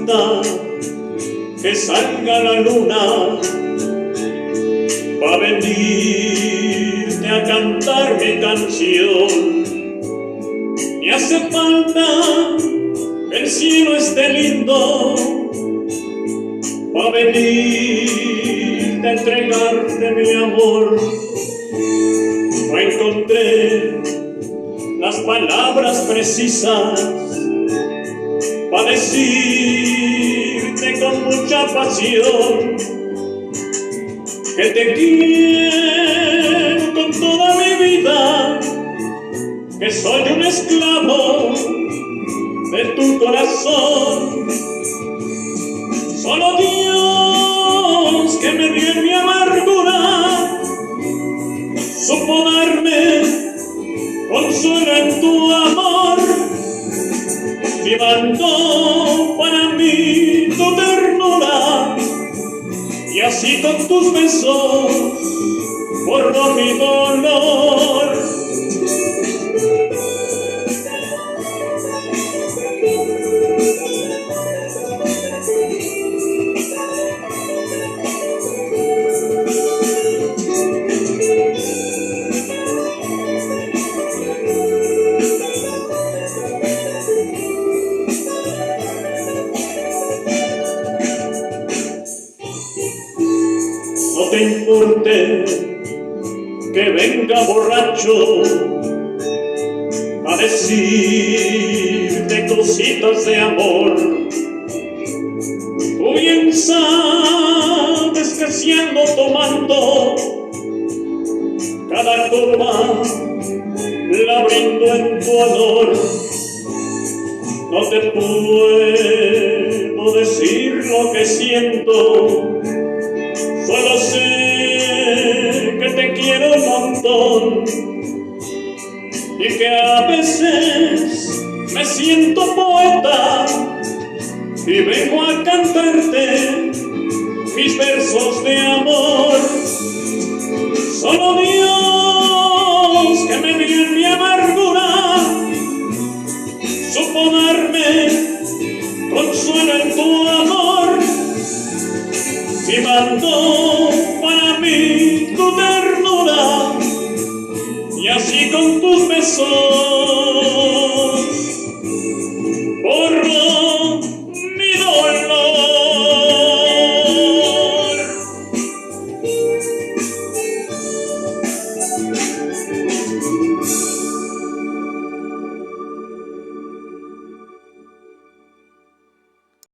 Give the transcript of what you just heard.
falta que salga la luna pa' venirte a cantar mi canción. Me hace falta que el cielo esté lindo pa' venirte a entregarte mi amor. No encontré las palabras precisas para decirte con mucha pasión que te quiero con toda mi vida, que soy un esclavo de tu corazón. Solo Dios, que me dio en mi amargura, supo darme consuelo en tu amor, llevando para mí tu ternura, y así con tus besos borró mi dolor. No te importe que venga borracho a decirte cositas de amor. Tú bien sabes que siendo tomando cada copa la brindo en tu honor. No te puedo decir lo que siento, solo sé que te quiero un montón y que a veces me siento poeta y vengo a cantarte mis versos de amor. Solo Dios, que me dio en mi amargura, supo darme consuelo en tu amor, y mandó para mí tu ternura, y así con tus besos